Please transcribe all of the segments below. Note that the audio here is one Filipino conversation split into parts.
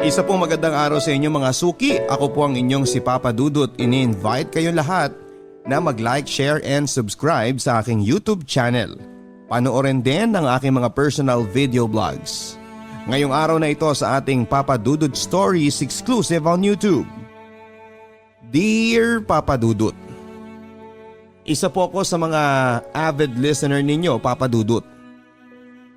Isa pong magandang araw sa inyo mga suki. Ako po ang inyong si Papa Dudut. Ini-invite kayong lahat na mag-like, share and subscribe sa aking YouTube channel. Panoorin din ang aking mga personal video vlogs. Ngayong araw na ito sa ating Papa Dudut Stories exclusive on YouTube. Dear Papa Dudut, isa po ako sa mga avid listener ninyo, Papa Dudut.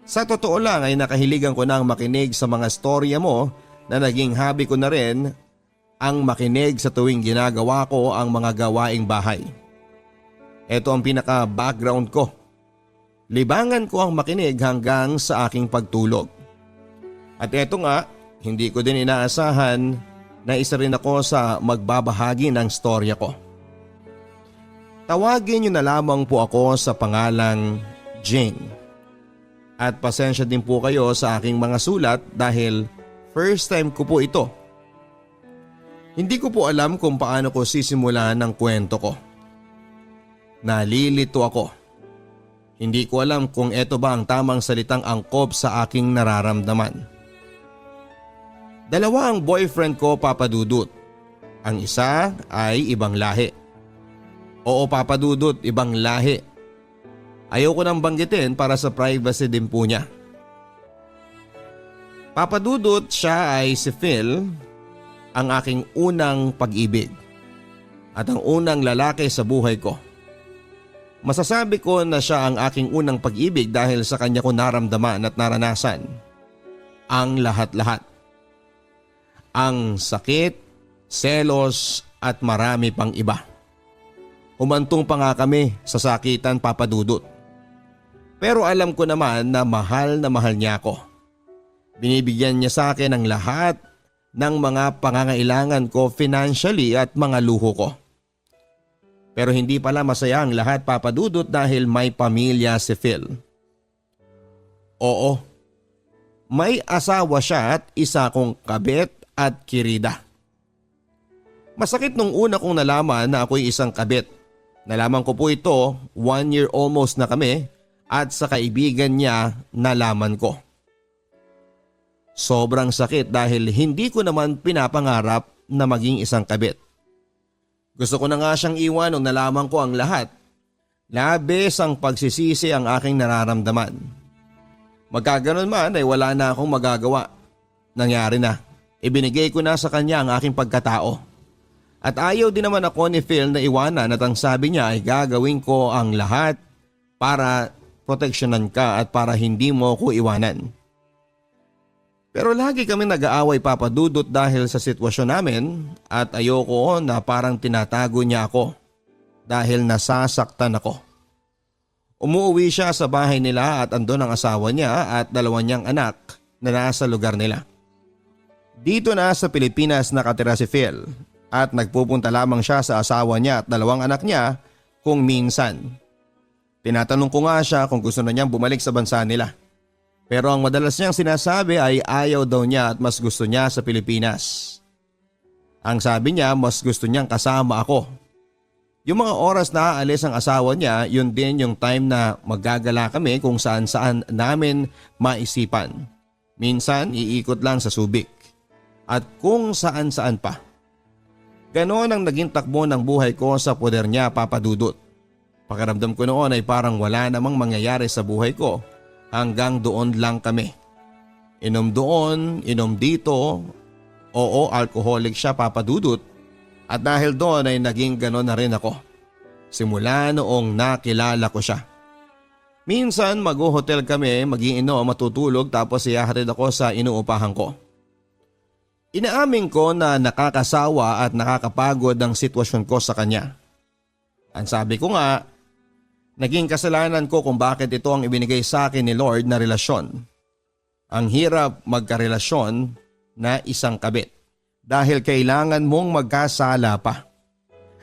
Sa totoo lang ay nakahiligan ko nang makinig sa mga storya mo na naging hobby ko na rin ang makinig sa tuwing ginagawa ko ang mga gawaing bahay. Ito ang pinaka-background ko. Libangan ko ang makinig hanggang sa aking pagtulog. At eto nga, hindi ko din inaasahan na isa rin ako sa magbabahagi ng storya ko. Tawagin niyo na lamang po ako sa pangalang Jane. At pasensya din po kayo sa aking mga sulat dahil first time ko po ito. Hindi ko po alam kung paano ko sisimulan ang kwento ko. Nalilito ako. Hindi ko alam kung ito ba ang tamang salitang angkop sa aking nararamdaman. Dalawa ang boyfriend ko, Papa Dudut. Ang isa ay ibang lahi. Oo, Papa Dudut, ibang lahi. Ayaw ko nang banggitin para sa privacy din po niya. Papa Dudut, siya ay si Phil, ang aking unang pag-ibig at ang unang lalaki sa buhay ko. Masasabi ko na siya ang aking unang pag-ibig dahil sa kanya ko naramdaman at naranasan ang lahat-lahat. Ang sakit, selos at marami pang iba. Humantong pa nga kami sa sakitan, Papa Dudut. Pero alam ko naman na mahal niya ako. Binibigyan niya sa akin ang lahat ng mga pangangailangan ko financially at mga luho ko. Pero hindi pala masaya ang lahat, Papa Dudut, dahil may pamilya si Phil. Oo, may asawa siya at isa kong kabit at kirida. Masakit nung una kong nalaman na ako'y isang kabit. Nalaman ko po ito 1 year almost na kami at sa kaibigan niya nalaman ko. Sobrang sakit dahil hindi ko naman pinapangarap na maging isang kabit. Gusto ko na nga siyang iwan nung nalaman ko ang lahat. Labis ang pagsisisi ang aking nararamdaman. Magkaganon man ay wala na akong magagawa. Nangyari na. Ibinigay ko na sa kanya ang aking pagkatao. At ayaw din naman ako ni Phil na iwanan at ang sabi niya ay gagawin ko ang lahat para proteksyonan ka at para hindi mo ko iwanan. Pero lagi kami nag-aaway, Papa Dudut, dahil sa sitwasyon namin at ayoko na parang tinatago niya ako dahil nasasaktan ako. Umuwi siya sa bahay nila at andun ang asawa niya at 2 niyang anak na nasa lugar nila. Dito na sa Pilipinas nakatira si Phil at nagpupunta lamang siya sa asawa niya at 2 anak niya kung minsan. Tinatanong ko nga siya kung gusto na niyang bumalik sa bansa nila. Pero ang madalas niyang sinasabi ay ayaw daw niya at mas gusto niya sa Pilipinas. Ang sabi niya mas gusto niyang kasama ako. Yung mga oras na aalis ang asawa niya, yun din yung time na maggagala kami kung saan-saan namin maisipan. Minsan iikot lang sa Subic. At kung saan-saan pa. Ganon ang naging takbo ng buhay ko sa poder niya, Papa Dudut. Pakiramdam ko noon ay parang wala namang mangyayari sa buhay ko. Hanggang doon lang kami. Inom doon, inom dito. Oo, alcoholic siya, Papa Dudut. At dahil doon ay naging ganon na rin ako. Simula noong nakilala ko siya. Minsan mag-hotel kami, mag-iinom, matutulog tapos ihahatid ako sa inuupahan ko. Inaamin ko na nakakasawa at nakakapagod ang sitwasyon ko sa kanya. Ang sabi ko nga, naging kasalanan ko kung bakit ito ang ibinigay sa akin ni Lord na relasyon. Ang hirap magkarelasyon na isang kabit dahil kailangan mong magkasala pa.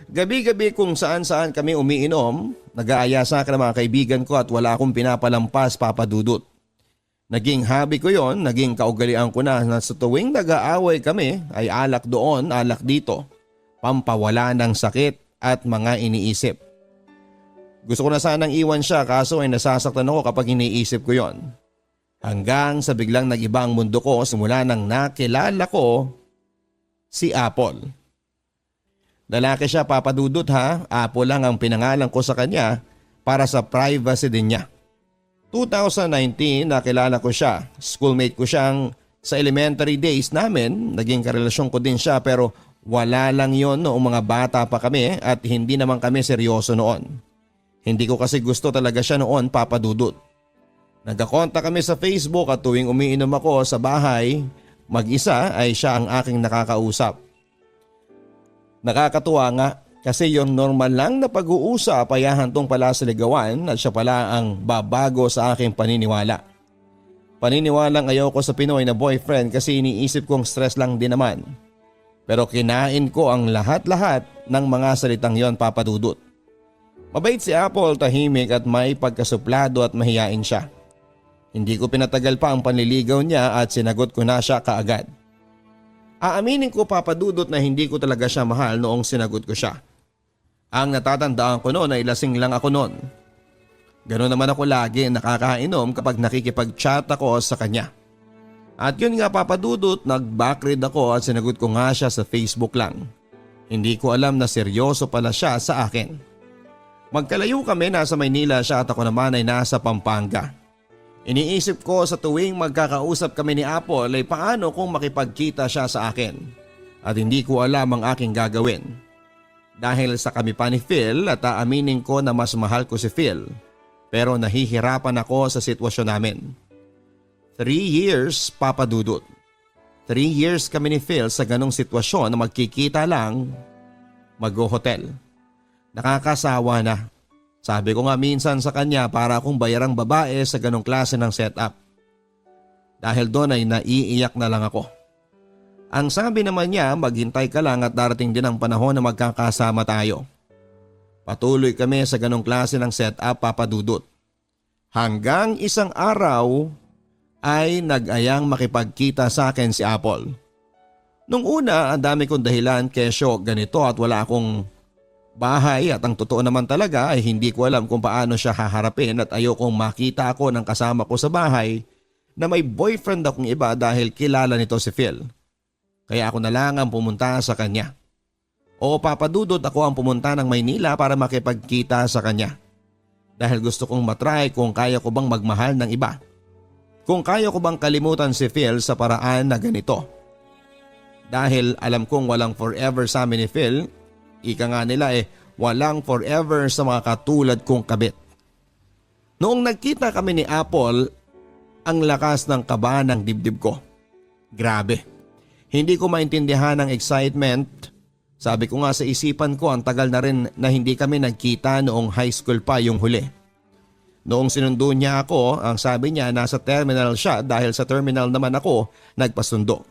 Gabi-gabi kung saan-saan kami umiinom, nag-aaya sa akin ng mga kaibigan ko at wala akong pinapalampas, Papa Dudut. Naging hobby ko yon, naging kaugalian ko na sa tuwing nag-aaway kami ay alak doon, alak dito, pampawala ng sakit at mga iniisip. Gusto ko na sanang iwan siya kaso ay nasasaktan ako kapag iniisip ko yon. Hanggang sa biglang nag-iba ang mundo ko simula nang nakilala ko si Apple. Lalaki siya, Papa Dudut ha. Apple lang ang pinangalan ko sa kanya para sa privacy din niya. 2019 nakilala ko siya. Schoolmate ko siyang sa elementary days namin. Naging karelasyon ko din siya pero wala lang yon noong mga bata pa kami at hindi naman kami seryoso noon. Hindi ko kasi gusto talaga siya noon, Papa Dudut. Nagkakontak kami sa Facebook at tuwing umiinom ako sa bahay, mag-isa ay siya ang aking nakakausap. Nakakatuwa nga kasi yung normal lang na pag-uusap ay hantong pala sa ligawan at siya pala ang babago sa aking paniniwala. Paniniwalang ayoko sa Pinoy na boyfriend kasi iniisip kong stress lang din naman. Pero kinain ko ang lahat-lahat ng mga salitang yon, Papa Dudut. Mabait si Apple, tahimik at may pagkasuplado at mahiyain siya. Hindi ko pinatagal pa ang panliligaw niya at sinagot ko na siya kaagad. Aaminin ko, Papa Dudut, na hindi ko talaga siya mahal noong sinagot ko siya. Ang natatandaan ko noon ay lasing lang ako noon. Ganoon naman ako lagi nakakainom kapag nakikipag-chat ako sa kanya. At yun nga, Papa Dudut, nag-backread ako at sinagot ko nga siya sa Facebook lang. Hindi ko alam na seryoso pala siya sa akin. Magkalayo kami, nasa Maynila siya at ako naman ay nasa Pampanga. Iniisip ko sa tuwing magkakausap kami ni Apple ay paano kung makipagkita siya sa akin at hindi ko alam ang aking gagawin. Dahil sa kami pa ni Phil at aaminin ko na mas mahal ko si Phil pero nahihirapan ako sa sitwasyon namin. 3 years, Papa Dudut. 3 years kami ni Phil sa ganong sitwasyon na magkikita lang, mag-hotel. Nakakasawa na. Sabi ko nga minsan sa kanya para akong bayarang babae sa ganong klase ng setup. Dahil doon ay naiiyak na lang ako. Ang sabi naman niya, maghintay ka lang at darating din ang panahon na magkakasama tayo. Patuloy kami sa ganong klase ng setup, Papa Dudut. Hanggang isang araw ay nag-ayang makipagkita sa akin si Apple. Nung una, ang dami kong dahilan kesyo ganito at wala akong bahay at ang totoo naman talaga ay hindi ko alam kung paano siya haharapin at ayokong makita ako ng kasama ko sa bahay na may boyfriend akong iba dahil kilala nito si Phil. Kaya ako na lang ang pumunta sa kanya. O Papa Dudut, ako ang pumunta ng Maynila para makipagkita sa kanya. Dahil gusto kong matry kung kaya ko bang magmahal ng iba. Kung kaya ko bang kalimutan si Phil sa paraan na ganito. Dahil alam kong walang forever sa amin ni Phil. Ika nga nila walang forever sa mga katulad kong kabit. Noong nagkita kami ni Apple, ang lakas ng kaba ng dibdib ko. Grabe. Hindi ko maintindihan ang excitement. Sabi ko nga sa isipan ko, ang tagal na rin na hindi kami nagkita noong high school pa yung huli. Noong sinundo niya ako, ang sabi niya nasa terminal siya dahil sa terminal naman ako nagpasundo.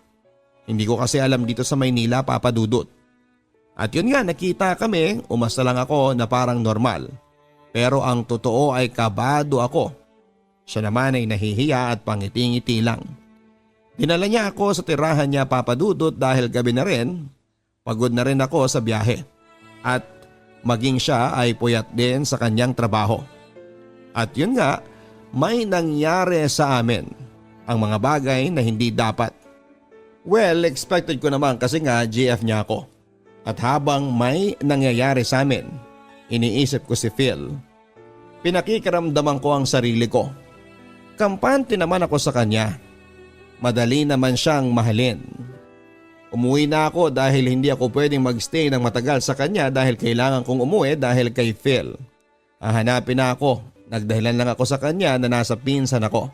Hindi ko kasi alam dito sa Maynila, Papa Dudut. At yun nga, nakita kami, umasta lang ako na parang normal. Pero ang totoo ay kabado ako. Siya naman ay nahihiya at pangiti-ngiti lang. Dinala niya ako sa tirahan niya, Papa Dudut, dahil gabi na rin. Pagod na rin ako sa biyahe. At maging siya ay puyat din sa kanyang trabaho. At yun nga, may nangyari sa amin. Ang mga bagay na hindi dapat. Well, expected ko naman kasi nga GF niya ako. At habang may nangyayari sa amin, iniisip ko si Phil. Pinakikaramdaman ko ang sarili ko. Kampante naman ako sa kanya. Madali naman siyang mahalin. Umuwi na ako dahil hindi ako pwedeng magstay ng matagal sa kanya dahil kailangan kong umuwi dahil kay Phil. Hahanapin na ako. Nagdahilan lang ako sa kanya na nasa pinsan ako.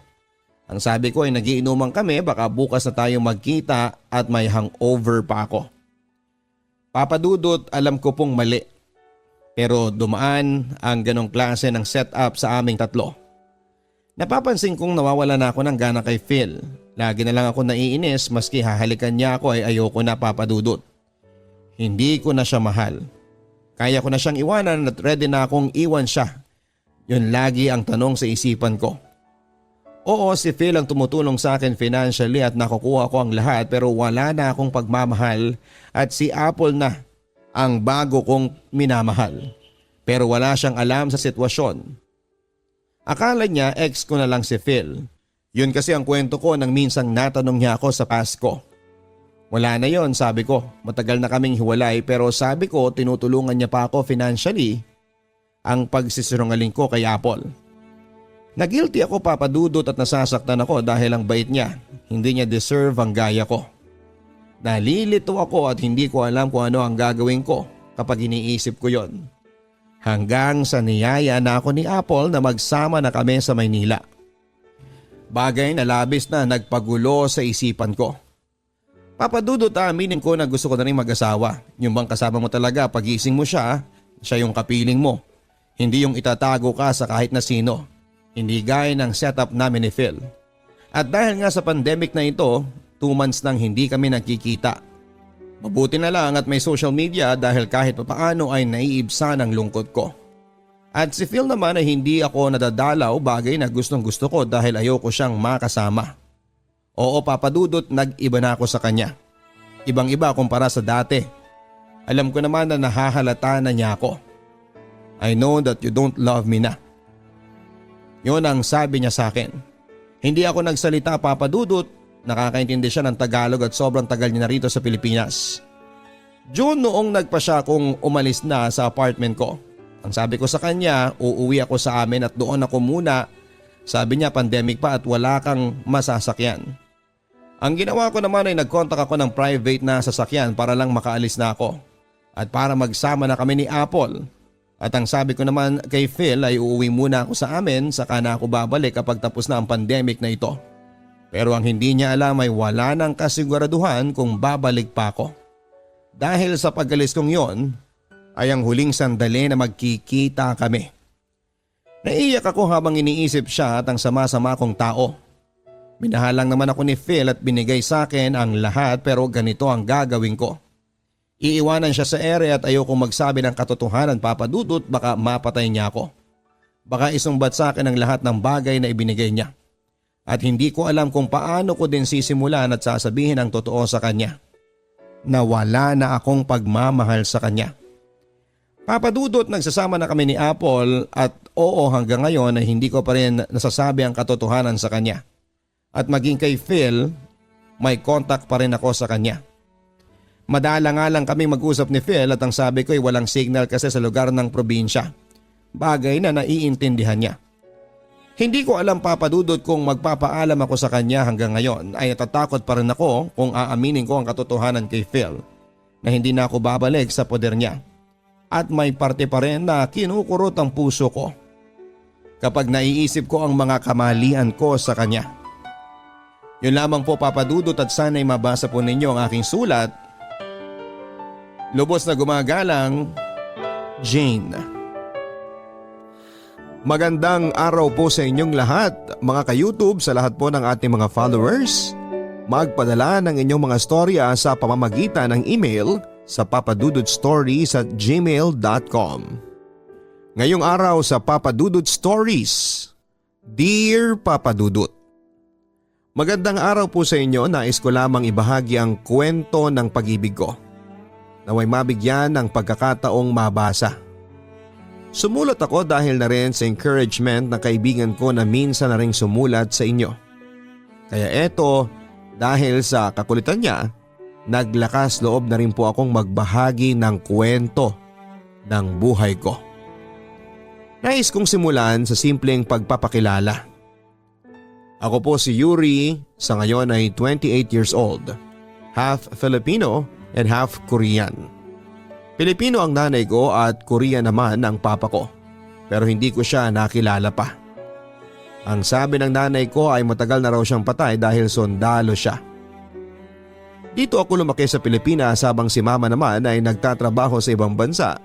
Ang sabi ko ay nagiinuman kami, baka bukas na tayong magkita at may hangover pa ako. Papa Dudut, alam ko pong mali. Pero dumaan ang ganong klase ng setup sa aming tatlo. Napapansin kong nawawala na ako ng gana kay Phil. Lagi na lang ako naiinis maski hahalikan niya ako ay ayoko na, Papa Dudut. Hindi ko na siya mahal. Kaya ko na siyang iwanan at ready na akong iwan siya. Yun lagi ang tanong sa isipan ko. Oo, si Phil ang tumutulong sa akin financially at nakukuha ko ang lahat pero wala na akong pagmamahal at si Apple na ang bago kong minamahal. Pero wala siyang alam sa sitwasyon. Akala niya ex ko na lang si Phil. Yun kasi ang kwento ko nang minsang natanong niya ako sa past ko. Wala na yon, sabi ko. Matagal na kaming hiwalay pero sabi ko tinutulungan niya pa ako financially ang pagsisinungaling ko kay Apple. Nagilty ako papadudot at nasasaktan ako dahil ang bait niya. Hindi niya deserve ang gaya ko. Nalilito ako at hindi ko alam kung ano ang gagawin ko kapag iniisip ko yon. Hanggang sa niyaya na ako ni Apple na magsama na kami sa Maynila. Bagay na labis na nagpagulo sa isipan ko. Papadudot aminin ko na gusto ko na rin mag-asawa. Yung bang kasama mo talaga pagising mo siya yung kapiling mo. Hindi yung itatago ka sa kahit na sino. Hindi gaya ng setup namin ni Phil. At dahil nga sa pandemic na ito, 2 months nang hindi kami nagkikita. Mabuti na lang at may social media dahil kahit papaano ay naiibsan ang lungkot ko. At si Phil naman ay hindi ako nadadalaw, bagay na gustong gusto ko dahil ayoko siyang makasama. Oo, papadudot, nag-iba na ako sa kanya. Ibang iba kumpara sa dati. Alam ko naman na nahahalata na niya ako. I know that you don't love me na. Yun ang sabi niya sa akin. Hindi ako nagsalita, papadudot. Nakakaintindi siya ng Tagalog at sobrang tagal niya na rito sa Pilipinas. June noong nagpa siya kung umalis na sa apartment ko. Ang sabi ko sa kanya, uuwi ako sa amin at doon ako muna. Sabi niya pandemic pa at wala kang masasakyan. Ang ginawa ko naman ay nag-contact ako ng private na sasakyan para lang makaalis na ako. At para magsama na kami ni Apple. At ang sabi ko naman kay Phil ay uuwi muna ako sa amin saka na ako babalik kapag tapos na ang pandemic na ito. Pero ang hindi niya alam ay wala nang kasiguraduhan kung babalik pa ako. Dahil sa pag-alis kong yon, ay ang huling sandali na magkikita kami. Naiiyak ako habang iniisip siya at ang sama-sama kong tao. Minahalang naman ako ni Phil at binigay sa akin ang lahat pero ganito ang gagawin ko. Iiwanan siya sa ere at ayoko magsabi ng katotohanan, papadudot, baka mapatay niya ako. Baka isumbat sa akin ang lahat ng bagay na ibinigay niya. At hindi ko alam kung paano ko din sisimulan at sasabihin ang totoo sa kanya. Na wala na akong pagmamahal sa kanya. Papadudot, nagsasama na kami ni Apple at oo hanggang ngayon ay hindi ko pa rin nasasabi ang katotohanan sa kanya. At maging kay Phil, may contact pa rin ako sa kanya. Madala nga lang kami mag-usap ni Phil at ang sabi ko ay walang signal kasi sa lugar ng probinsya. Bagay na naiintindihan niya. Hindi ko alam, papadudot, kung magpapaalam ako sa kanya hanggang ngayon ay natatakot pa rin ako kung aaminin ko ang katotohanan kay Phil na hindi na ako babalik sa poder niya. At may parte pa rin na kinukurot ang puso ko kapag naiisip ko ang mga kamalian ko sa kanya. Yun lamang po, papadudot, at sana'y mabasa po ninyo ang aking sulat. Lubos na gumagalang, Jane. Magandang araw po sa inyong lahat, mga ka-YouTube, sa lahat po ng ating mga followers. Magpadala ng inyong mga storya sa pamamagitan ng email sa papadudodstories@gmail.com. Ngayong araw sa Papadudod Stories, Dear Papadudot. Magandang araw po sa inyo, nais ko lamang ibahagi ang kwento ng pag-ibig ko. Naway mabigyan ng pagkakataong mabasa. Sumulat ako dahil na rin sa encouragement ng kaibigan ko na minsan na rin sumulat sa inyo. Kaya eto, dahil sa kakulitan niya, naglakas loob na rin po akong magbahagi ng kwento ng buhay ko. Nais kong simulan sa simpleng pagpapakilala. Ako po si Yuri, sa ngayon ay 28 years old, half Filipino and half Korean. Pilipino ang nanay ko at Korean naman ang papa ko, pero hindi ko siya nakilala pa. Ang sabi ng nanay ko ay matagal na raw siyang patay dahil sundalo siya. Dito ako lumaki sa Pilipinas habang si mama naman ay nagtatrabaho sa ibang bansa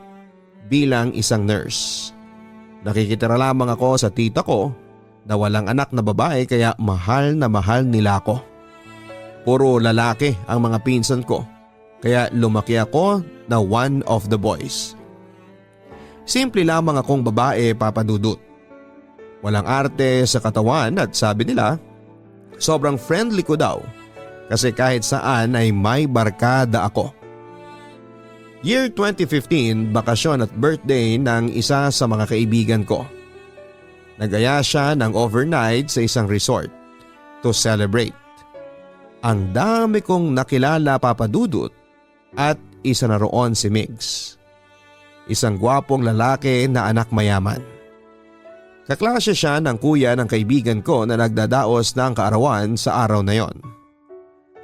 bilang isang nurse. Nakikitira lamang ako sa tita ko na walang anak na babae kaya mahal na mahal nila ako. Puro lalaki ang mga pinsan ko kaya lumaki ako na one of the boys. Simple lamang akong babae, papadudot. Walang arte sa katawan at sabi nila sobrang friendly ko daw kasi kahit saan ay may barkada ako. Year 2015, bakasyon at birthday ng isa sa mga kaibigan ko. Nagaya siya ng overnight sa isang resort to celebrate. Ang dami kong nakilala, Papa Dudut, at isa na roon si Migs. Isang gwapong lalaki na anak mayaman. Kaklase siya ng kuya ng kaibigan ko na nagdadaos ng kaarawan sa araw na yon.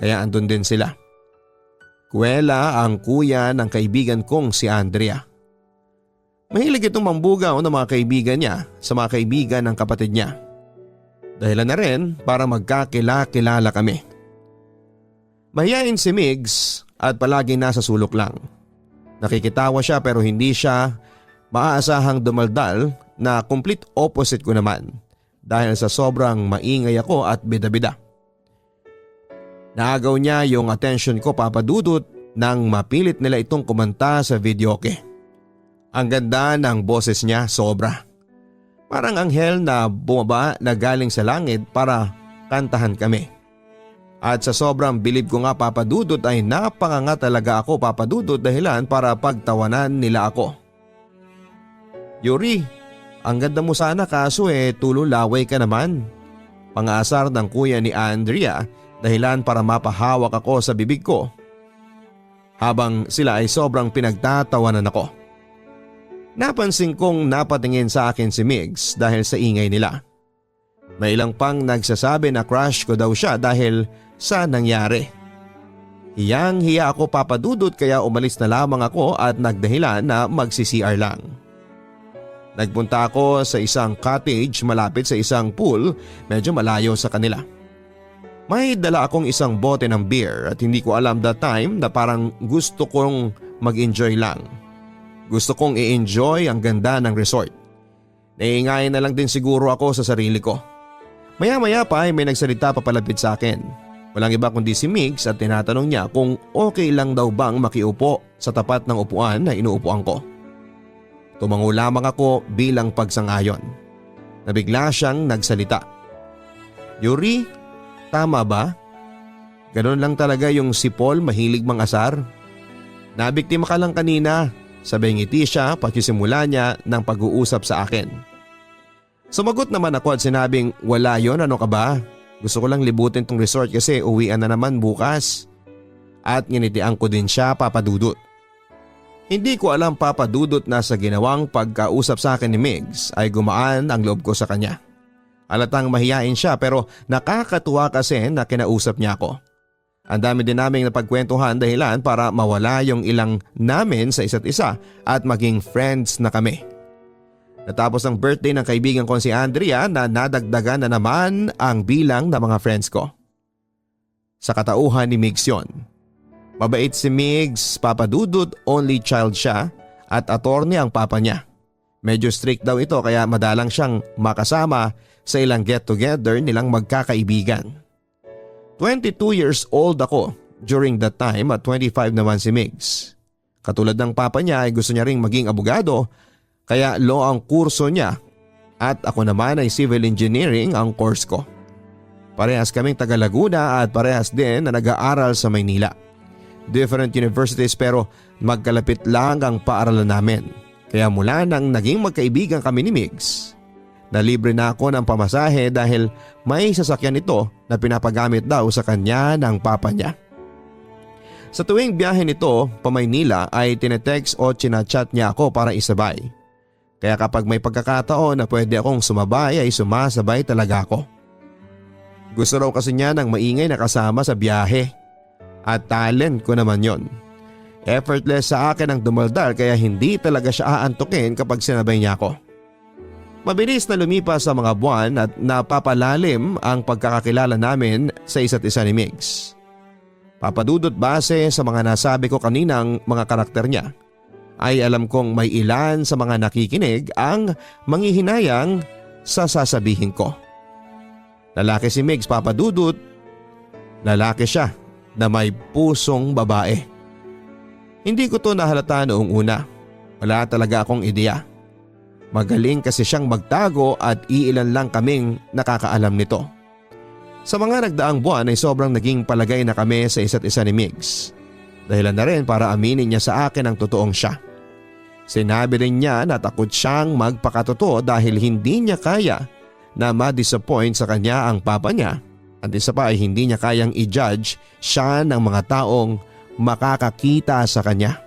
Kaya andun din sila. Kuwela ang kuya ng kaibigan kong si Andrea. Mahilig itong mambugaw ng mga kaibigan niya sa mga kaibigan ng kapatid niya. Dahilan na rin para magkakilala kami. Mahiyain si Migs at palaging nasa sulok lang. Nakikitawa siya pero hindi siya maaasahang dumaldal na complete opposite ko naman dahil sa sobrang maingay ako at bida-bida. Naagaw niya yung attention ko, Papa Dudut, nang mapilit nila itong kumanta sa videoke. Ang ganda ng boses niya, sobra. Parang anghel na bumaba na galing sa langit para kantahan kami. At sa sobrang bilib ko nga, Papa Dudut, ay napanganga talaga ako, Papa Dudut, dahilan para pagtawanan nila ako. Yuri, ang ganda mo sana kaso tululaway ka naman. Pangasar ng kuya ni Andrea dahilan para mapahawak ako sa bibig ko. Habang sila ay sobrang pinagtatawanan ako. Napansin kong napatingin sa akin si Migs dahil sa ingay nila. May ilang pang nagsasabi na crush ko daw siya dahil sa nangyari. Hiyang-hiya ako, Papa Dudut, kaya umalis na lamang ako at nagdahilan na magsi-CR lang. Nagpunta ako sa isang cottage malapit sa isang pool, medyo malayo sa kanila. May dala akong isang bote ng beer at hindi ko alam that time na parang gusto kong mag-enjoy lang. Gusto kong i-enjoy ang ganda ng resort. Naiingayin na lang din siguro ako sa sarili ko. Maya-maya pa ay may nagsalita papalapit sa akin. Walang iba kundi si Migs at tinatanong niya kung okay lang daw bang makiupo sa tapat ng upuan na inuupuan ko. Tumango lamang ako bilang pagsang-ayon. Nabigla siyang nagsalita. Yuri, tama ba? Ganon lang talaga yung si Paul, mahilig mangasar. Nabiktima ka lang kanina, sabay ngiti siya pagsisimula niya ng pag-uusap sa akin. Sumagot naman ako at sinabing wala yon, ano ka ba? Gusto ko lang libutin tong resort kasi uwian na naman bukas. At nginitian ko din siya, Papa Dudut. Hindi ko alam, Papa Dudut, na sa ginawang pagkausap sa akin ni Migs ay gumaan ang loob ko sa kanya. Halatang mahiyain siya pero nakakatuwa kasi na kinausap niya ako. Ang dami din naming napagkwentuhan dahilan para mawala yung ilang namin sa isa't isa at maging friends na kami. Natapos ang birthday ng kaibigan ko si Andrea na nadagdagan na naman ang bilang ng mga friends ko. Sa katauhan ni Migs yon. Mabait si Migs, Papa Dudut, only child siya at attorney ang papa niya. Medyo strict daw ito kaya madalang siyang makasama sa ilang get-together nilang magkakaibigan. 22 years old ako during that time at 25 naman si Migs. Katulad ng papa niya ay gusto niya ring maging abogado kaya law ang kurso niya at ako naman ay civil engineering ang course ko. Parehas kaming taga Laguna at parehas din na nag-aaral sa Maynila. Different universities pero magkalapit lang ang paaralan namin. Kaya mula nang naging magkaibigan kami ni Migs, nalibre na ako ng pamasahe dahil may sasakyan ito na pinapagamit daw sa kanya ng papa niya. Sa tuwing biyahe nito pa Maynila ay tinetext o chinachat niya ako para isabay. Kaya kapag may pagkakataon na pwede akong sumabay ay sumasabay talaga ako. Gusto raw kasi niya ng maingay na kasama sa biyahe. At talent ko naman yon. Effortless sa akin ang dumaldal kaya hindi talaga siya aantukin kapag sinabay niya ako. Mabilis na lumipas sa mga buwan at napapalalim ang pagkakakilala namin sa isa't isa ni Migs. Papadudot base sa mga nasabi ko kaninang mga karakter niya, ay alam kong may ilan sa mga nakikinig ang manghihinayang sa sasabihin ko. Lalaki si Migs, Papadudot. Lalaki siya na may pusong babae. Hindi ko to nahalata noong una. Wala talaga akong ideya. Magaling kasi siyang magtago at iilan lang kaming nakakaalam nito. Sa mga nagdaang buwan ay sobrang naging palagay na kami sa isa't isa ni Migs. Dahilan na rin para aminin niya sa akin ang totoong siya. Sinabi rin niya na takot siyang magpakatotoo dahil hindi niya kaya na ma-disappoint sa kanya ang papa niya At isa pa ay hindi niya kayang i-judge siya ng mga taong makakakita sa kanya.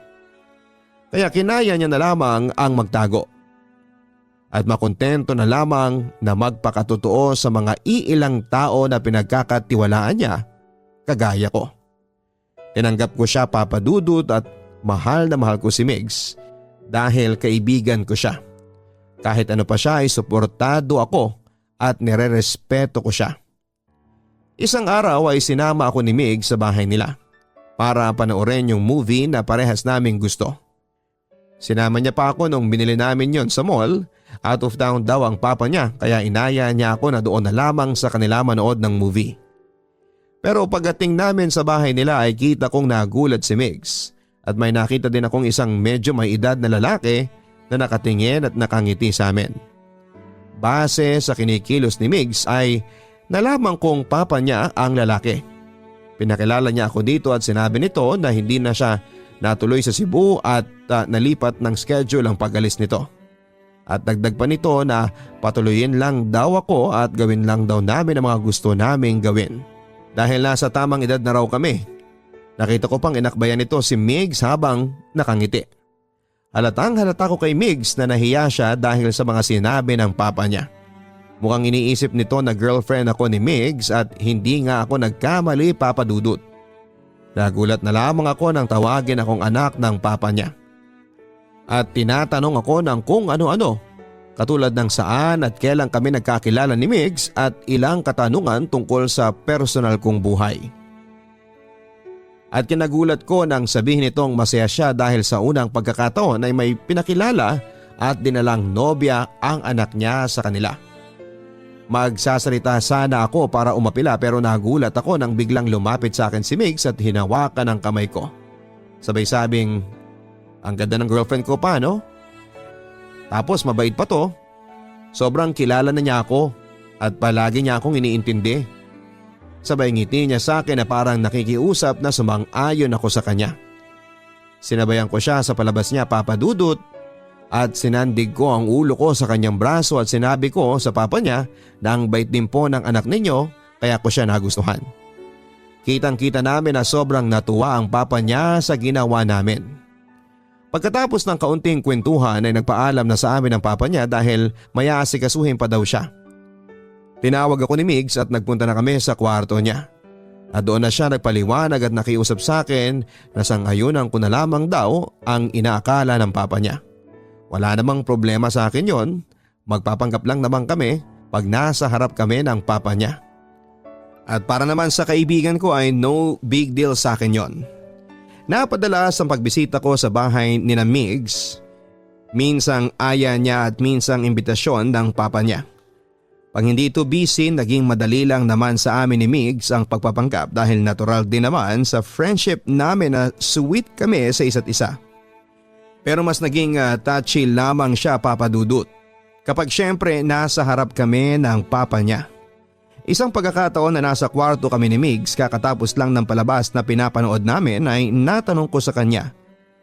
Kaya kinaya niya na lamang ang magtago. At makontento na lamang na magpakatotoo sa mga iilang tao na pinagkakatiwalaan niya kagaya ko. Tinanggap ko siya, Papa Dudut, at mahal na mahal ko si Migs dahil kaibigan ko siya. Kahit ano pa siya ay suportado ako at nirerespeto ko siya. Isang araw ay sinama ako ni Migs sa bahay nila para panoorin yung movie na parehas naming gusto. Sinama niya pa ako nung binili namin yon sa mall. Out of town daw ang papa niya kaya inaya niya ako na doon na lamang sa kanila manood ng movie. Pero pagdating namin sa bahay nila ay kita kong nagulat si Migs at may nakita din akong isang medyo may edad na lalaki na nakatingin at nakangiti sa amin. Base sa kinikilos ni Migs ay nalaman kong papa niya ang lalaki. Pinakilala niya ako dito at sinabi nito na hindi na siya natuloy sa Cebu at nalipat ng schedule ang pag-alis nito. At dagdag pa nito na patuloyin lang daw ako at gawin lang daw namin ang mga gusto naming gawin. Dahil nasa tamang edad na raw kami. Nakita ko pang inakbayan nito si Migs habang nakangiti. Halatang halata ko kay Migs na nahiya siya dahil sa mga sinabi ng papa niya. Mukhang iniisip nito na girlfriend ako ni Migs at hindi nga ako nagkamali, Papa Dudut. Nagulat na lamang ako nang tawagin akong anak ng papa niya. At tinatanong ako ng kung ano-ano, katulad ng saan at kailan kami nagkakilala ni Migs at ilang katanungan tungkol sa personal kong buhay. At kinagulat ko nang sabihin nitong masaya siya dahil sa unang pagkakataon ay may pinakilala at dinalang nobya ang anak niya sa kanila. Magsasalita sana ako para umapila pero nagulat ako nang biglang lumapit sa akin si Migs at hinawakan ang kamay ko. Sabay sabing, "Ang ganda ng girlfriend ko pa, no? Tapos mabait pa to. Sobrang kilala na niya ako at palagi niya akong iniintindi." Sabay ngiti niya sa akin na parang nakikiusap na sumang-ayon ako sa kanya. Sinabayan ko siya sa palabas niya, Papa Dudut, at sinandig ko ang ulo ko sa kanyang braso at sinabi ko sa papa niya na ang bait din po ng anak ninyo kaya ko siya nagustuhan. Kitang-kita namin na sobrang natuwa ang papa niya sa ginawa namin. Pagkatapos ng kaunting kwentuhan ay nagpaalam na sa amin ang papa niya dahil may aasikasuhin pa daw siya. Tinawag ako ni Migs at nagpunta na kami sa kwarto niya. At doon na siya nagpaliwanag at nakiusap sa akin na sangayunan ko na lamang daw ang inaakala ng papa niya. Wala namang problema sa akin yon, magpapanggap lang naman kami pag nasa harap kami ng papa niya. At para naman sa kaibigan ko ay no big deal sa akin yon. Napadalas ang pagbisita ko sa bahay ni na Migs, minsang aya niya at minsang imbitasyon ng papa niya. Pag hindi ito busy, naging madali lang naman sa amin ni Migs ang pagpapanggap dahil natural din naman sa friendship namin na sweet kami sa isa't isa. Pero mas naging touchy lamang siya, Papa Dudut, kapag syempre nasa harap kami ng papa niya. Isang pagkakataon na nasa kwarto kami ni Migs kakatapos lang ng palabas na pinapanood namin ay natanong ko sa kanya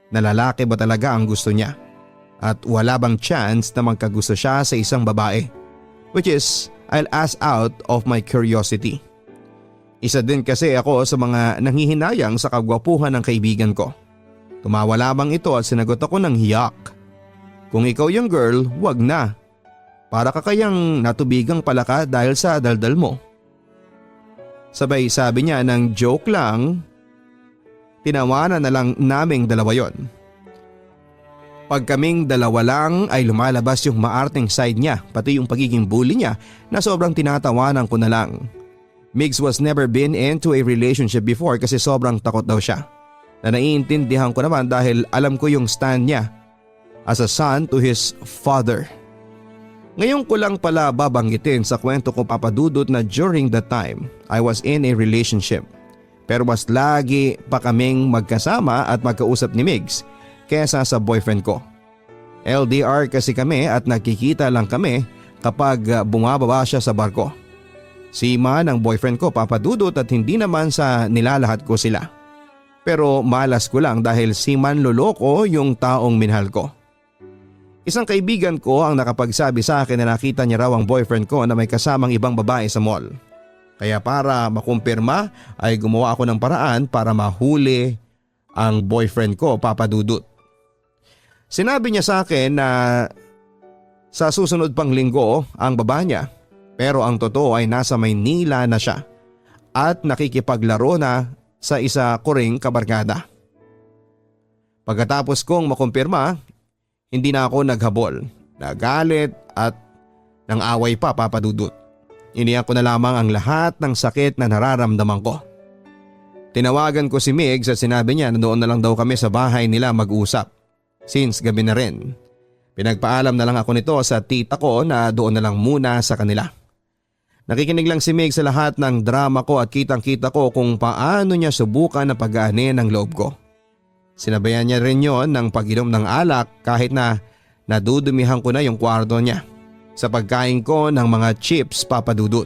na lalaki ba talaga ang gusto niya at wala bang chance na magkagusto siya sa isang babae, which is I'll ask out of my curiosity. Isa din kasi ako sa mga nanghihinayang sa kagwapuhan ng kaibigan ko. Tumawa lamang ito at sinagot ako ng hiyak. Kung ikaw yung girl, wag na. Para ka kayang natubigang palaka dahil sa daldal mo. Sabay sabi niya ng joke lang, tinawanan na lang naming dalawa yon. Pag kaming dalawa lang ay lumalabas yung maarteng side niya pati yung pagiging bully niya na sobrang tinatawanan ko na lang. Migs was never been into a relationship before kasi sobrang takot daw siya. Na naiintindihan ko naman dahil alam ko yung stand niya as a son to his father. Ngayon ko lang pala babanggitin sa kwento ko, Papa Dudut, na during that time I was in a relationship. Pero mas lagi pa kaming magkasama at magkausap ni Migs kesa sa boyfriend ko. LDR kasi kami at nagkikita lang kami kapag bumababa siya sa barko. Seaman ang boyfriend ko, Papa Dudut, at hindi naman sa nilalahat ko sila. Pero malas ko lang dahil seaman loloko yung taong minahal ko. Isang kaibigan ko ang nakapagsabi sa akin na nakita niya raw ang boyfriend ko na may kasamang ibang babae sa mall. Kaya para makumpirma ay gumawa ako ng paraan para mahuli ang boyfriend ko, Papa Dudut. Sinabi niya sa akin na sa susunod pang linggo ang baba niya, pero ang totoo ay nasa Maynila na siya at nakikipaglaro na sa isa ko ring kabarkada. Pagkatapos kong makumpirma, hindi na ako naghabol, nagalit at nang away pa, Papa Dudut. Iniyak ko na lamang ang lahat ng sakit na nararamdaman ko. Tinawagan ko si Migs at sinabi niya na doon na lang daw kami sa bahay nila mag-usap since gabi na rin. Pinagpaalam na lang ako nito sa tita ko na doon na lang muna sa kanila. Nakikinig lang si Migs sa lahat ng drama ko at kitang-kita ko kung paano niya subukan na pag-aanin ang loob ko. Sinabayan niya rin yon ng pag-inom ng alak kahit na nadudumihan ko na yung kwarto niya sa pagkain ko ng mga chips, Papa Dudut.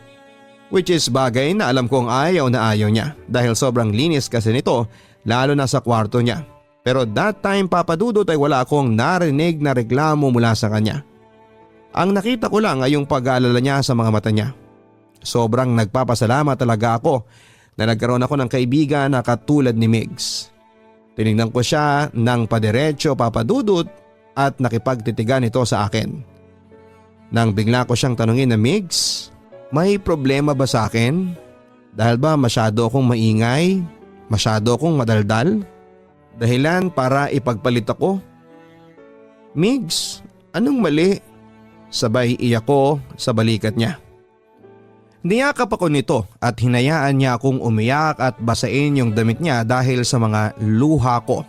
Which is bagay na alam kong ayaw na ayaw niya dahil sobrang linis kasi nito lalo na sa kwarto niya. Pero that time, Papa Dudut, ay wala akong narinig na reklamo mula sa kanya. Ang nakita ko lang ay yung pag-aalala niya sa mga mata niya. Sobrang nagpapasalamat talaga ako na nagkaroon ako ng kaibigan na katulad ni Migs. Tinignan ko siya ng padiretso, Papa Dudut, at nakipagtitigan ito sa akin. Nang bigla ko siyang tanungin na, Migs, may problema ba sa akin? Dahil ba masyado akong maingay? Masyado akong madaldal? Dahilan para ipagpalit ako? Migs, anong mali? Sabay iyak ko sa balikat niya. Niyakap ako nito at hinayaan niya akong umiyak at basain yung damit niya dahil sa mga luha ko.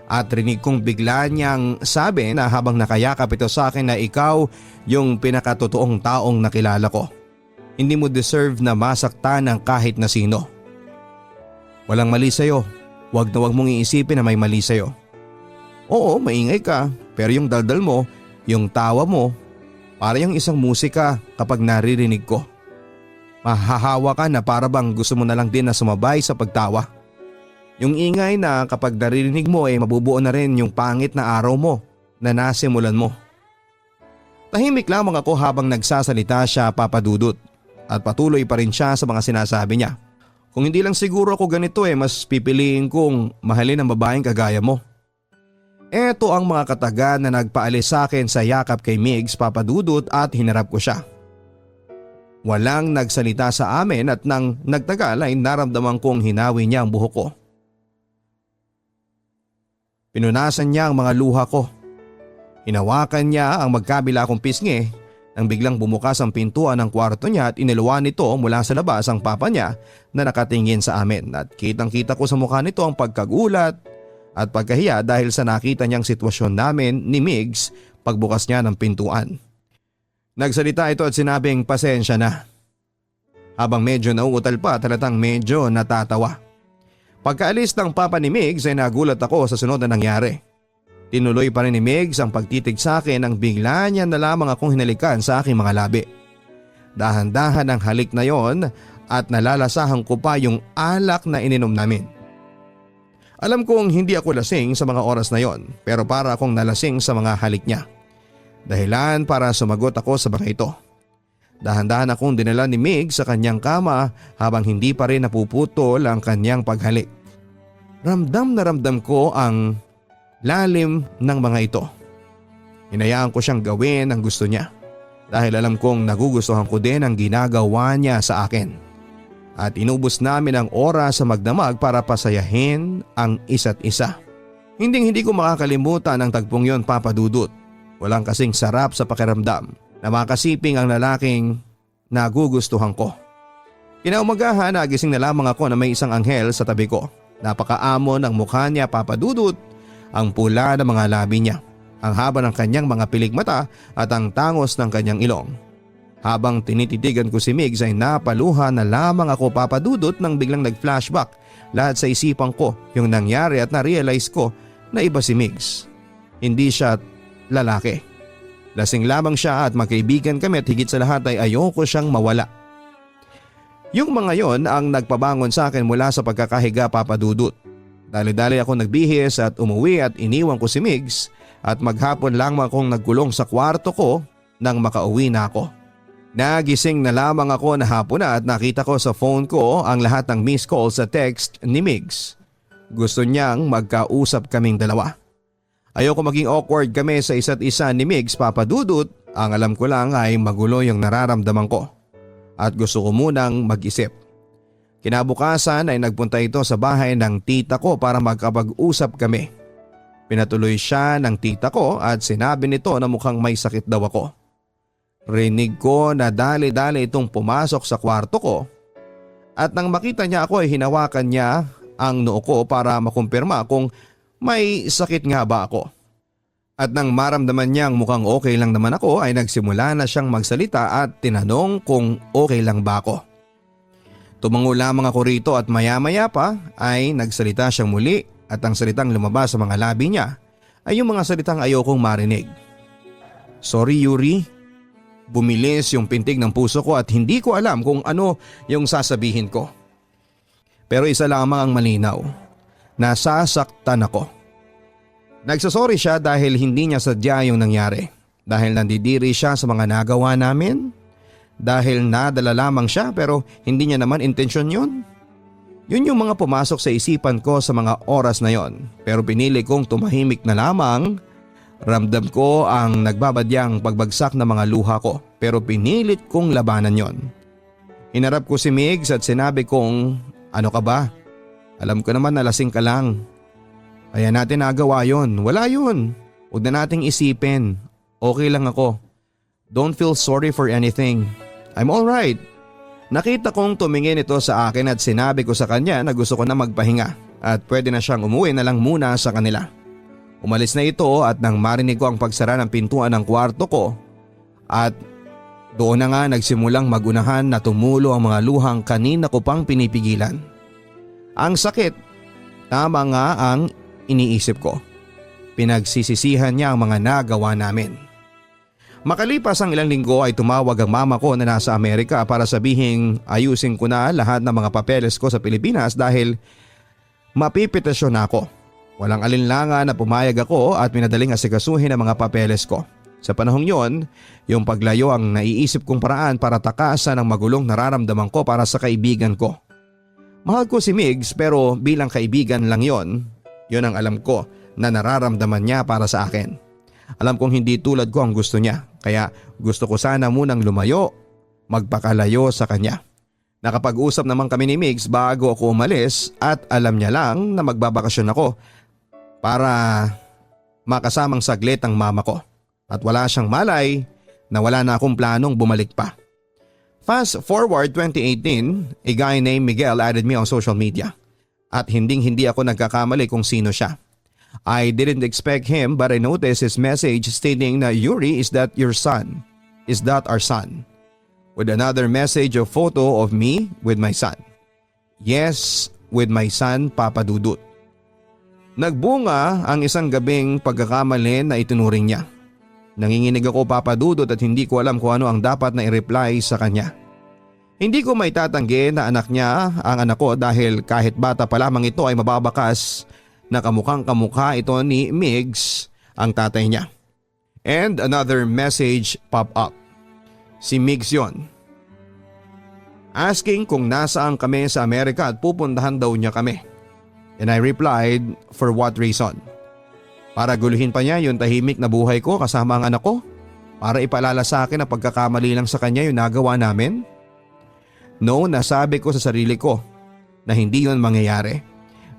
At rinig kong bigla niyang sabi na habang nakayakap ito sa akin na ikaw yung pinakatotoong taong nakilala ko. Hindi mo deserve na masaktan ng kahit na sino. Walang mali sa'yo. Huwag na huwag mong iisipin na may mali sa'yo. Oo, maingay ka, pero yung daldal mo, yung tawa mo, para yung isang musika kapag naririnig ko. Mahahawa ka na para bang gusto mo na lang din na sumabay sa pagtawa. Yung ingay na kapag naririnig mo ay mabubuo na rin yung pangit na araw mo na nasimulan mo. Tahimik lamang ako habang nagsasalita siya, Papa Dudut, at patuloy pa rin siya sa mga sinasabi niya. Kung hindi lang siguro ako ganito mas pipiliin kong mahalin ang babaeng kagaya mo. Eto ang mga kataga na nagpaalis sa akin sa yakap kay Migs, Papa Dudut, at hinarap ko siya. Walang nagsalita sa amin at nang nagtagal ay naramdaman kong hinawi niya ang buhok ko. Pinunasan niya ang mga luha ko. Hinawakan niya ang magkabila kong pisngi nang biglang bumukas ang pintuan ng kwarto niya at iniluwan nito mula sa labas ang papa niya na nakatingin sa amin at kitang-kita ko sa mukha nito ang pagkagulat at pagkahiya dahil sa nakita niyang sitwasyon namin ni Migs pagbukas niya ng pintuan. Nagsalita ito at sinabing pasensya na. Habang medyo nauutal pa, talatang medyo natatawa. Pagkaalis ng papa ni Migs ay nagulat ako sa sunod na nangyari. Tinuloy pa rin ni Migs ang pagtitig sa akin nang bigla niya na lamang akong hinalikan sa aking mga labi. Dahan-dahan ang halik na yon at nalalasahan ko pa yung alak na ininom namin. Alam kong hindi ako lasing sa mga oras na yon pero para akong nalasing sa mga halik niya. Dahilan para sumagot ako sa mga ito. Dahan-dahan akong dinala ni Migs sa kanyang kama habang hindi pa rin napuputol ang kanyang paghalik. Ramdam na ramdam ko ang lalim ng mga ito. Hinayaan ko siyang gawin ang gusto niya dahil alam kong nagugustuhan ko din ang ginagawa niya sa akin. At inubos namin ang oras sa magdamag para pasayahin ang isa't isa. Hindi ko makakalimutan ang tagpong yon, Papa Dudut. Walang kasing sarap sa pakiramdam na makasiping ang lalaking nagugustuhan ko. Kinaumagahan nagising na lamang ako na may isang anghel sa tabi ko. Napakaamon ang mukha niya, Papa Dudut. Ang pula ng mga labi niya, ang haba ng kanyang mga pilig mata at ang tangos ng kanyang ilong. Habang tinititigan ko si Migs ay napaluha na lamang ako, Papa Dudut, nang biglang nag-flashback lahat sa isipan ko yung nangyari at na-realize ko na iba si Migs. Hindi siya lalaki. Lasing lamang siya at magkaibigan kami at higit sa lahat ay ayoko siyang mawala. Yung mga yon ang nagpabangon sa akin mula sa pagkakahiga, Papa Dudut. Dali-dali ako nagbihis at umuwi at iniwan ko si Migs at maghapon lang akong nagkulong sa kwarto ko nang makauwi na ako. Nagising na lamang ako na hapon na at nakita ko sa phone ko ang lahat ng missed calls sa text ni Migs. Gusto niyang magkausap kaming dalawa. Ayoko maging awkward kami sa isa't isa ni Migs, Papa Dudut. Ang alam ko lang ay magulo yung nararamdaman ko at gusto ko munang mag-isip. Kinabukasan ay nagpunta ito sa bahay ng tita ko para magkapag-usap kami. Pinatuloy siya ng tita ko at sinabi nito na mukhang may sakit daw ako. Rinig ko na dali-dali itong pumasok sa kwarto ko at nang makita niya ako ay hinawakan niya ang noo ko para makumpirma kung may sakit nga ba ako. At nang maramdaman niyang mukhang okay lang naman ako ay nagsimula na siyang magsalita at tinanong kung okay lang ba ako. Tumango lamang ako rito at maya-maya pa ay nagsalita siyang muli at ang salitang lumabas sa mga labi niya ay yung mga salitang ayokong marinig. Sorry Yuri. Bumilis yung pintig ng puso ko at hindi ko alam kung ano yung sasabihin ko. Pero isa lamang ang malinaw. Nasasaktan ako. Nagsasorry siya dahil hindi niya sadya yung nangyari. Dahil nandidiri siya sa mga nagawa namin. Dahil nadala lamang siya pero hindi niya naman intensyon yun. Yun yung mga pumasok sa isipan ko sa mga oras na yon. Pero pinili kong tumahimik na lamang. Ramdam ko ang nagbabadyang pagbagsak ng mga luha ko pero pinilit kong labanan yon. Hinarap ko si Migs at sinabi kong, ano ka ba? Alam ko naman na lasing ka lang. Kaya natin nagawa yon. Wala yun. Huwag na nating isipin. Okay lang ako. Don't feel sorry for anything. I'm alright. Nakita kong tumingin ito sa akin at sinabi ko sa kanya na gusto ko na magpahinga at pwede na siyang umuwi na lang muna sa kanila. Umalis na ito at nang marinig ko ang pagsara ng pintuan ng kwarto ko at doon na nga nagsimulang magunahan na tumulo ang mga luhang kanina ko pang pinipigilan. Ang sakit, tama nga ang iniisip ko. Pinagsisisihan niya ang mga nagawa namin. Makalipas ang ilang linggo ay tumawag ang mama ko na nasa Amerika para sabihing ayusin ko na lahat ng mga papeles ko sa Pilipinas dahil mapipetisyon na ako. Walang alinlangan na pumayag ako at pinadaling asikasuhin ang mga papeles ko. Sa panahong yon, yung paglayo ang naiisip kong paraan para takasan ang magulong nararamdaman ko para sa kaibigan ko. Mahal ko si Migs pero bilang kaibigan lang yon ang alam ko na nararamdaman niya para sa akin. Alam kong hindi tulad ko ang gusto niya kaya gusto ko sana munang lumayo, magpakalayo sa kanya. Nakapag-usap naman kami ni Migs bago ako umalis at alam niya lang na magbabakasyon ako para makasamang saglit ang mama ko at wala siyang malay na wala na akong planong bumalik pa. Fast forward 2018, a guy named Miguel added me on social media at hindi ako nagkakamali kung sino siya. I didn't expect him but I noticed his message stating na Yuri, is that your son? Is that our son? With another message of photo of me with my son. Yes, with my son Papa Dudut. Nagbunga ang isang gabing pagkakamali na itinuring niya. Nanginginig ako Papa Dudut at hindi ko alam kung ano ang dapat na i-reply sa kanya. Hindi ko maitatanggi na anak niya ang anak ko dahil kahit bata pa lamang ito ay mababakas na kamukhang kamukha ito ni Migs, ang tatay niya. And another message pop up. Si Migs yon. Asking kung nasaan kami sa Amerika at pupuntahan daw niya kami. And I replied, for what reason? Para guluhin pa niya yung tahimik na buhay ko kasama ang anak ko? Para ipalala sa akin na pagkakamali lang sa kanya yung nagawa namin? No, nasabi ko sa sarili ko na hindi yun mangyayari.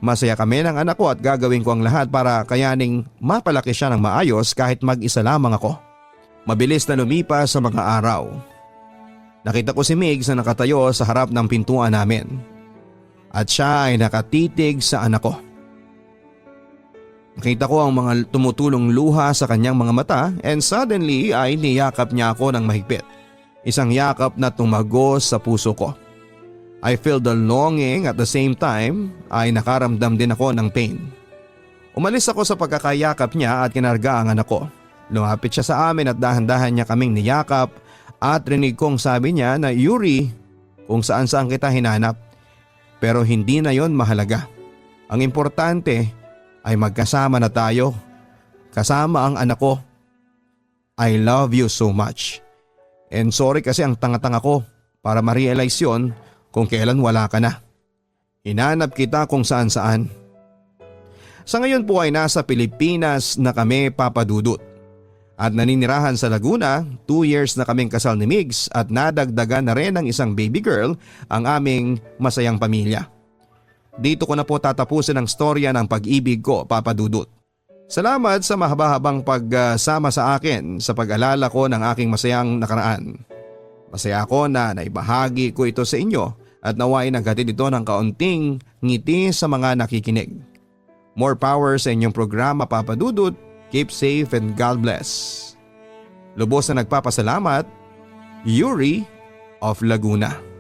Masaya kami ng anak ko at gagawin ko ang lahat para kayaning mapalaki siya ng maayos kahit mag-isa lamang ako. Mabilis na lumipas sa mga araw. Nakita ko si Migs na nakatayo sa harap ng pintuan namin. At siya ay nakatitig sa anak ko. Nakita ko ang mga tumutulong luha sa kanyang mga mata and suddenly ay niyakap niya ako ng mahigpit. Isang yakap na tumagos sa puso ko. I feel the longing at the same time ay nakaramdam din ako ng pain. Umalis ako sa pagkakayakap niya at kinarga ang anak ko. Lumapit siya sa amin at dahan-dahan niya kaming niyakap at rinig kong sabi niya na Yuri, kung saan-saan kita hinanap. Pero hindi na yon mahalaga. Ang importante ay magkasama na tayo. Kasama ang anak ko. I love you so much. And sorry kasi ang tanga-tanga ko para ma-realize yon kung kailan wala ka na. Hinanap kita kung saan-saan. Sa ngayon po ay nasa Pilipinas na kami, Papa Dudut. At naninirahan sa Laguna, 2 years na kaming kasal ni Migs at nadagdagan na rin ng isang baby girl ang aming masayang pamilya. Dito ko na po tatapusin ang storya ng pag-ibig ko, Papa Dudut. Salamat sa mahaba-habang pagsama sa akin sa pag-alala ko ng aking masayang nakaraan. Masaya ako na naibahagi ko ito sa inyo at nawain naghatid ito ng kaunting ngiti sa mga nakikinig. More power sa inyong programa, Papa Dudut. Keep safe and God bless. Lubos na nagpapasalamat, Yuri of Laguna.